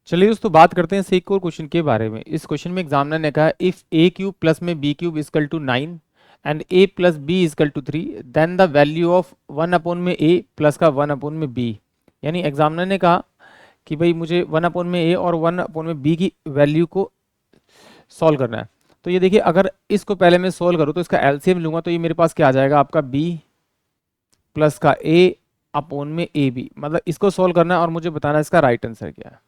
चलिए दोस्तों बात करते हैं एक और क्वेश्चन के बारे में। इस क्वेश्चन में एग्जामिनर ने कहा इफ ए क्यूब प्लस में b cube equal to 9 and a plus b equal to 3 then the value of 1 upon में ए प्लस का 1 अपॉन में बी। यानी एग्जामिनर ने कहा कि भाई मुझे 1 अपॉन में ए और 1 अपॉन में बी की वैल्यू को सॉल्व करना है। तो ये देखिए, अगर इसको पहले मैं सॉल्व करूँ तो इसका एलसीएम लूंगा तो ये मेरे पास क्या आ जाएगा, आपका बी प्लस का ए अपॉन में ए बी। मतलब इसको सॉल्व करना है और मुझे बताना है इसका राइट आंसर क्या है।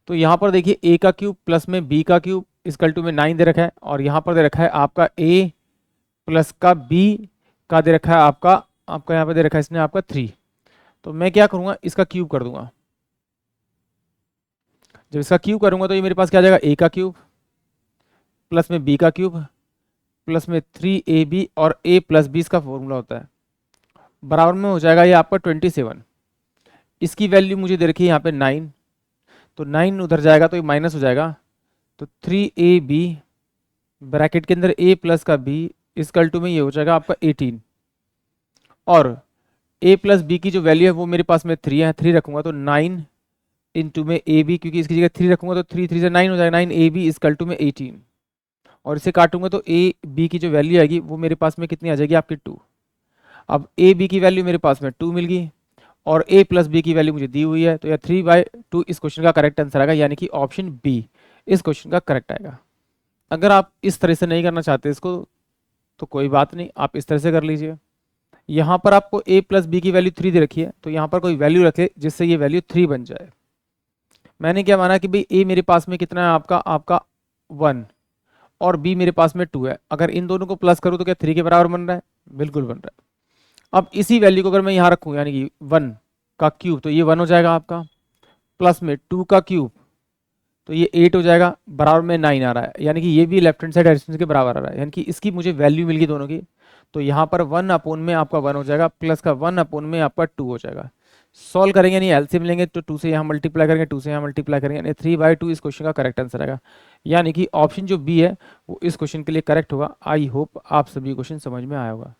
तो यहाँ पर देखिए ए का क्यूब प्लस में बी का क्यूब इजकल टू में 9 दे रखा है, और यहाँ पर दे रखा है आपका ए प्लस का बी का दे रखा है आपका आपका यहाँ पर दे रखा है इसने आपका 3। तो मैं क्या करूँगा, इसका क्यूब कर दूंगा। जब इसका क्यूब करूंगा तो ये मेरे पास क्या आ जाएगा, ए का क्यूब प्लस में बी का क्यूब प्लस में 3ab, और a प्लस बी इसका फॉर्मूला होता है, बराबर में हो जाएगा ये आपका 27। इसकी वैल्यू मुझे दे रखी है यहाँ पे 9, तो 9 उधर जाएगा तो ये माइनस हो जाएगा। तो 3ab ब्रैकेट के अंदर a प्लस का b इजकल टू में ये हो जाएगा आपका 18, और a प्लस बी की जो वैल्यू है वो मेरे पास में 3 है, 3 रखूंगा तो 9 इंटू में ए बी, क्योंकि इसकी जगह 3 रखूंगा तो 3 3 से 9 हो जाएगा, 9ab इजकल टू में 18, और इसे काटूंगा तो ए बी की जो वैल्यू आएगी वो मेरे पास में कितनी आ जाएगी आपकी 2। अब ए बी की वैल्यू मेरे पास में 2 मिल गई, और ए प्लस बी की वैल्यू मुझे दी हुई है, तो यह 3/2 इस क्वेश्चन का करेक्ट आंसर आएगा, यानी कि ऑप्शन बी इस क्वेश्चन का करेक्ट आएगा। अगर आप इस तरह से नहीं करना चाहते इसको तो कोई बात नहीं, आप इस तरह से कर लीजिए। यहाँ पर आपको ए प्लस बी की वैल्यू 3 दे रखी है, तो यहाँ पर कोई वैल्यू रखे जिससे ये वैल्यू 3 बन जाए। मैंने क्या माना कि भाई ए मेरे पास में कितना है आपका आपका 1, और बी मेरे पास में 2 है। अगर इन दोनों को प्लस करूँ तो क्या 3 के बराबर बन रहा है, बिल्कुल बन रहा है। अब इसी वैल्यू को अगर मैं यहाँ रखूँ यानी कि 1 का क्यूब, तो ये 1 हो जाएगा आपका, प्लस में 2 का क्यूब तो ये 8 हो जाएगा, बराबर में 9 आ रहा है, यानी कि ये भी लेफ्ट हैंड साइड एडिशन के बराबर आ रहा है, यानी कि इसकी मुझे वैल्यू मिल गई दोनों की। तो यहाँ पर 1 अपॉन में आपका 1 हो जाएगा, प्लस का 1 अपॉन में आपका 2 हो जाएगा। सॉल्व करेंगे यानी एलसीएम लेंगे तो 2 से यहाँ मल्टीप्लाई करेंगे, 2 से यहाँ मल्टीप्लाई करेंगे, यानी 3/2 इस क्वेश्चन का करेक्ट आंसर आएगा। यानी कि ऑप्शन जो बी है वो इस क्वेश्चन के लिए करेक्ट होगा। आई होप आप सभी क्वेश्चन समझ में आया होगा।